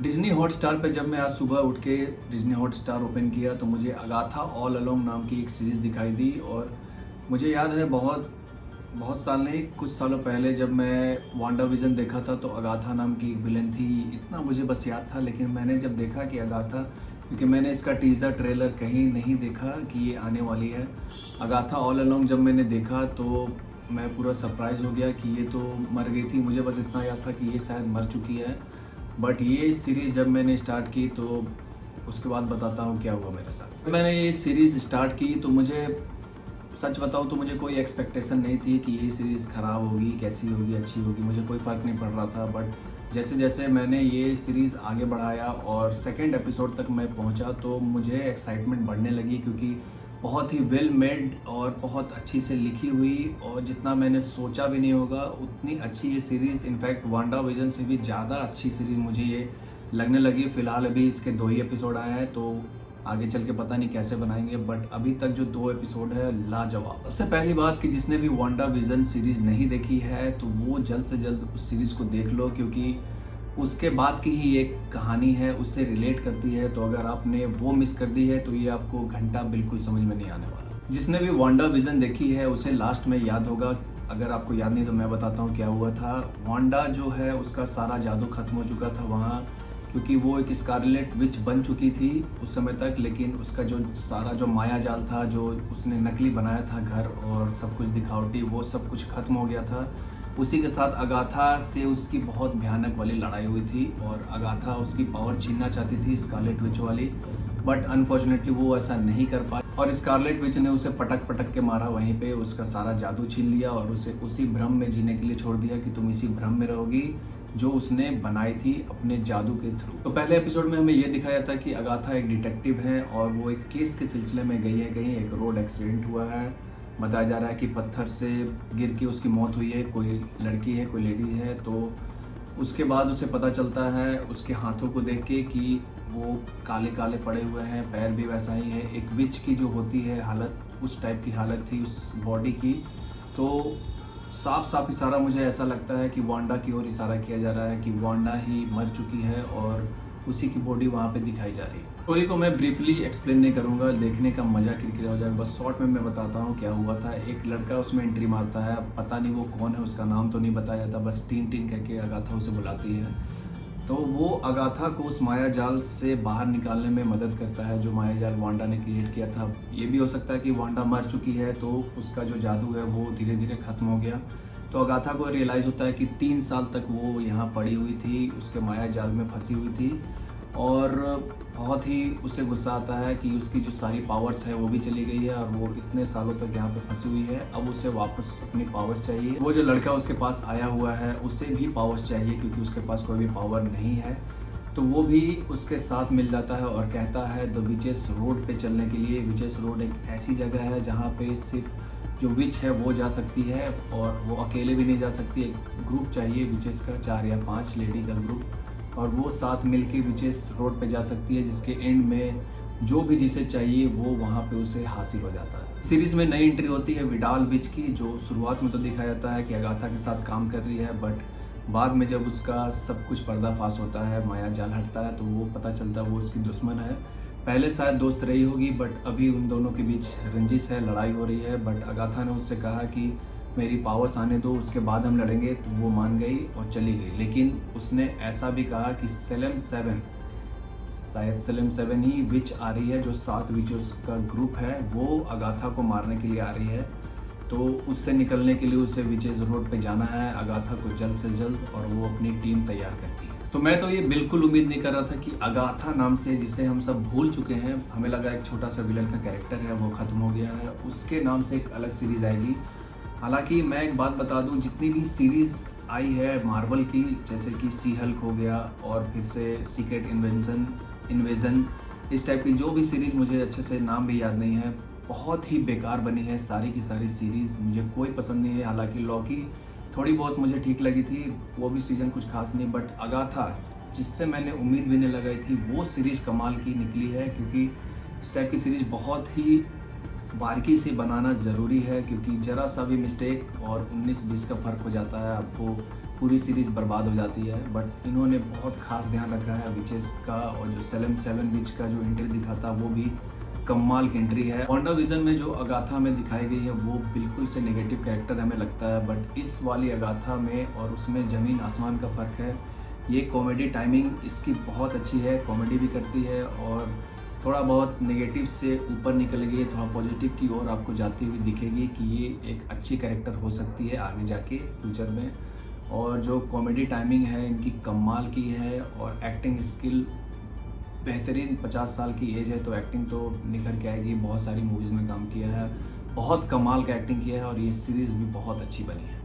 Disney Hotstar पे जब मैं आज सुबह उठ के डिज़नी हॉटस्टार ओपन किया तो मुझे अगाथा ऑल अलोंग नाम की एक सीरीज़ दिखाई दी। और मुझे याद है बहुत बहुत साल नहीं, कुछ सालों पहले जब मैं वांडा विजन देखा था तो अगाथा नाम की एक विलन थी, इतना मुझे बस याद था। लेकिन मैंने जब देखा कि अगाथा, क्योंकि मैंने इसका टीज़र ट्रेलर कहीं नहीं देखा कि ये आने वाली है। अगाथा ऑल अलोंग जब मैंने देखा तो मैं पूरा सरप्राइज़ हो गया कि ये तो मर गई थी। मुझे बस इतना याद था कि ये शायद मर चुकी है। बट ये सीरीज़ जब मैंने स्टार्ट की तो उसके बाद बताता हूँ क्या हुआ मेरे साथ। मैंने ये सीरीज़ स्टार्ट की तो मुझे सच बताऊँ तो मुझे कोई एक्सपेक्टेशन नहीं थी कि ये सीरीज़ ख़राब होगी, कैसी होगी, अच्छी होगी, मुझे कोई फ़र्क नहीं पड़ रहा था। बट जैसे जैसे मैंने ये सीरीज़ आगे बढ़ाया और सेकंड एपिसोड तक मैं पहुंचा तो मुझे एक्साइटमेंट बढ़ने लगी, क्योंकि बहुत ही वेल मेड और बहुत अच्छी से लिखी हुई, और जितना मैंने सोचा भी नहीं होगा उतनी अच्छी ये सीरीज़, इनफैक्ट वांडा विजन से भी ज़्यादा अच्छी सीरीज़ मुझे ये लगने लगी। फ़िलहाल अभी इसके 2 ही एपिसोड आए हैं, तो आगे चल के पता नहीं कैसे बनाएंगे, बट अभी तक जो 2 एपिसोड है लाजवाब। सबसे पहली बात कि जिसने भी वांडा विजन सीरीज़ नहीं देखी है तो वो जल्द से जल्द उस सीरीज़ को देख लो, क्योंकि उसके बाद की ही एक कहानी है, उससे रिलेट करती है। तो अगर आपने वो मिस कर दी है तो ये आपको घंटा बिल्कुल समझ में नहीं आने वाला। जिसने भी वांडा विजन देखी है उसे लास्ट में याद होगा, अगर आपको याद नहीं तो मैं बताता हूँ क्या हुआ था। वांडा जो है उसका सारा जादू खत्म हो चुका था वहाँ, क्योंकि वो एक स्कारलेट विच बन चुकी थी उस समय तक। लेकिन उसका जो सारा जो माया जाल था, जो उसने नकली बनाया था घर और सब कुछ दिखावटी, वो सब कुछ खत्म हो गया था। उसी के साथ अगाथा से उसकी बहुत भयानक वाली लड़ाई हुई थी और अगाथा उसकी पावर छीनना चाहती थी स्कारलेट विच वाली, बट अनफॉर्चुनेटली वो ऐसा नहीं कर पाई और स्कारलेट विच ने उसे पटक पटक के मारा, वहीं पे उसका सारा जादू छीन लिया और उसे उसी भ्रम में जीने के लिए छोड़ दिया कि तुम इसी भ्रम में रहोगी जो उसने बनाई थी अपने जादू के थ्रू। तो पहले एपिसोड में हमें ये दिखाया था कि अगाथा एक डिटेक्टिव है और वो एक केस के सिलसिले में गई है, कहीं एक रोड एक्सीडेंट हुआ है। बताया जा रहा है कि पत्थर से गिर के उसकी मौत हुई है, कोई लड़की है, कोई लेडी है। तो उसके बाद उसे पता चलता है उसके हाथों को देख के कि वो काले काले पड़े हुए हैं, पैर भी वैसा ही है। एक विच की जो होती है हालत, उस टाइप की हालत थी उस बॉडी की। तो साफ साफ इशारा मुझे ऐसा लगता है कि वांडा की ओर इशारा किया जा रहा है कि वांडा ही मर चुकी है और उसी की बॉडी वहाँ पे दिखाई जा रही है। स्टोरी को मैं ब्रीफली एक्सप्लेन नहीं करूँगा, देखने का मजा किरकिरा हो जाएगा। बस शॉर्ट में मैं बताता हूँ क्या हुआ था। एक लड़का उसमें एंट्री मारता है, अब पता नहीं वो कौन है, उसका नाम तो नहीं बताया जाता, बस टीन टीन कह के अगाथा उसे बुलाती है। तो वो अगाथा को उस माया जाल से बाहर निकालने में मदद करता है, जो माया जाल वांडा ने क्रिएट किया था। ये भी हो सकता है कि वांडा मर चुकी है तो उसका जो जादू है वो धीरे धीरे खत्म हो गया। तो अगाथा को रियलाइज़ होता है कि 3 साल तक वो यहाँ पड़ी हुई थी, उसके माया जाल में फंसी हुई थी और बहुत ही उसे गुस्सा आता है कि उसकी जो सारी पावर्स है वो भी चली गई है और वो इतने सालों तक यहाँ पे फंसी हुई है। अब उसे वापस अपनी पावर्स चाहिए। वो जो लड़का उसके पास आया हुआ है उसे भी पावर्स चाहिए, क्योंकि उसके पास कोई भी पावर नहीं है। तो वो भी उसके साथ मिल जाता है और कहता है द विचेस रोड पे चलने के लिए। विचेस रोड एक ऐसी जगह है जहाँ पे सिर्फ जो विच है वो जा सकती है और वो अकेले भी नहीं जा सकती, एक ग्रुप चाहिए विचेस का, 4 या 5 लेडी का ग्रुप, और वो साथ मिलके विचेस रोड पे जा सकती है, जिसके एंड में जो भी जिसे चाहिए वो वहाँ पे उसे हासिल हो जाता है। सीरीज में नई एंट्री होती है विडाल विच की, जो शुरुआत में तो दिखाया जाता है कि अगाथा के साथ काम कर रही है, बट बाद में जब उसका सब कुछ पर्दाफाश होता है, माया जाल हटता है, तो वो पता चलता है वो उसकी दुश्मन है। पहले शायद दोस्त रही होगी बट अभी उन दोनों के बीच रंजिश है, लड़ाई हो रही है। बट अगाथा ने उससे कहा कि मेरी पावर्स आने दो, उसके बाद हम लड़ेंगे, तो वो मान गई और चली गई। लेकिन उसने ऐसा भी कहा कि सेलेम 7, शायद सेलेम 7 ही विच आ रही है, जो 7 विचेस का ग्रुप है, वो अगाथा को मारने के लिए आ रही है। तो उससे निकलने के लिए उसे विचेस रोड पे जाना है अगाथा को जल्द से जल्द, और वो अपनी टीम तैयार करती है। तो मैं तो ये बिल्कुल उम्मीद नहीं कर रहा था कि अगाथा नाम से, जिसे हम सब भूल चुके हैं, हमें लगा एक छोटा सा विलन का कैरेक्टर है वो खत्म हो गया है, उसके नाम से एक अलग सीरीज आएगी। हालांकि मैं एक बात बता दूं, जितनी भी सीरीज़ आई है मार्वल की, जैसे कि सी हल्क हो गया और फिर से सीक्रेट इन्वेजन, इस टाइप की जो भी सीरीज़, मुझे अच्छे से नाम भी याद नहीं है, बहुत ही बेकार बनी है सारी की सारी सीरीज़, मुझे कोई पसंद नहीं है। हालांकि लॉकी थोड़ी बहुत मुझे ठीक लगी थी, वो भी सीज़न कुछ खास नहीं, बट अगाथा जिससे मैंने उम्मीद भी नहीं लगाई थी वो सीरीज़ कमाल की निकली है, क्योंकि इस टाइप की सीरीज़ बहुत ही बारीकी से बनाना ज़रूरी है, क्योंकि ज़रा सा भी मिस्टेक और 19-20 का फ़र्क हो जाता है, आपको पूरी सीरीज़ बर्बाद हो जाती है। बट इन्होंने बहुत ख़ास ध्यान रखा है विचेस का, और जो सेलेम सेवन विच का जो एंट्री दिखाता वो भी कमाल की एंट्री है। वांडाविजन में जो अगाथा में दिखाई गई है वो बिल्कुल से नेगेटिव कैरेक्टर हमें लगता है, बट इस वाली अगाथा में और उसमें ज़मीन आसमान का फ़र्क है। ये कॉमेडी टाइमिंग इसकी बहुत अच्छी है, कॉमेडी भी करती है और थोड़ा बहुत नेगेटिव से ऊपर निकल गई है, थोड़ा पॉजिटिव की ओर आपको जाती हुई दिखेगी कि ये एक अच्छी कैरेक्टर हो सकती है आगे जाके फ्यूचर में। और जो कॉमेडी टाइमिंग है इनकी कमाल की है, और एक्टिंग स्किल बेहतरीन। 50 साल की एज है तो एक्टिंग तो निखर के आएगी। बहुत सारी मूवीज़ में काम किया है, बहुत कमाल का एक्टिंग किया है, और ये सीरीज़ भी बहुत अच्छी बनी है।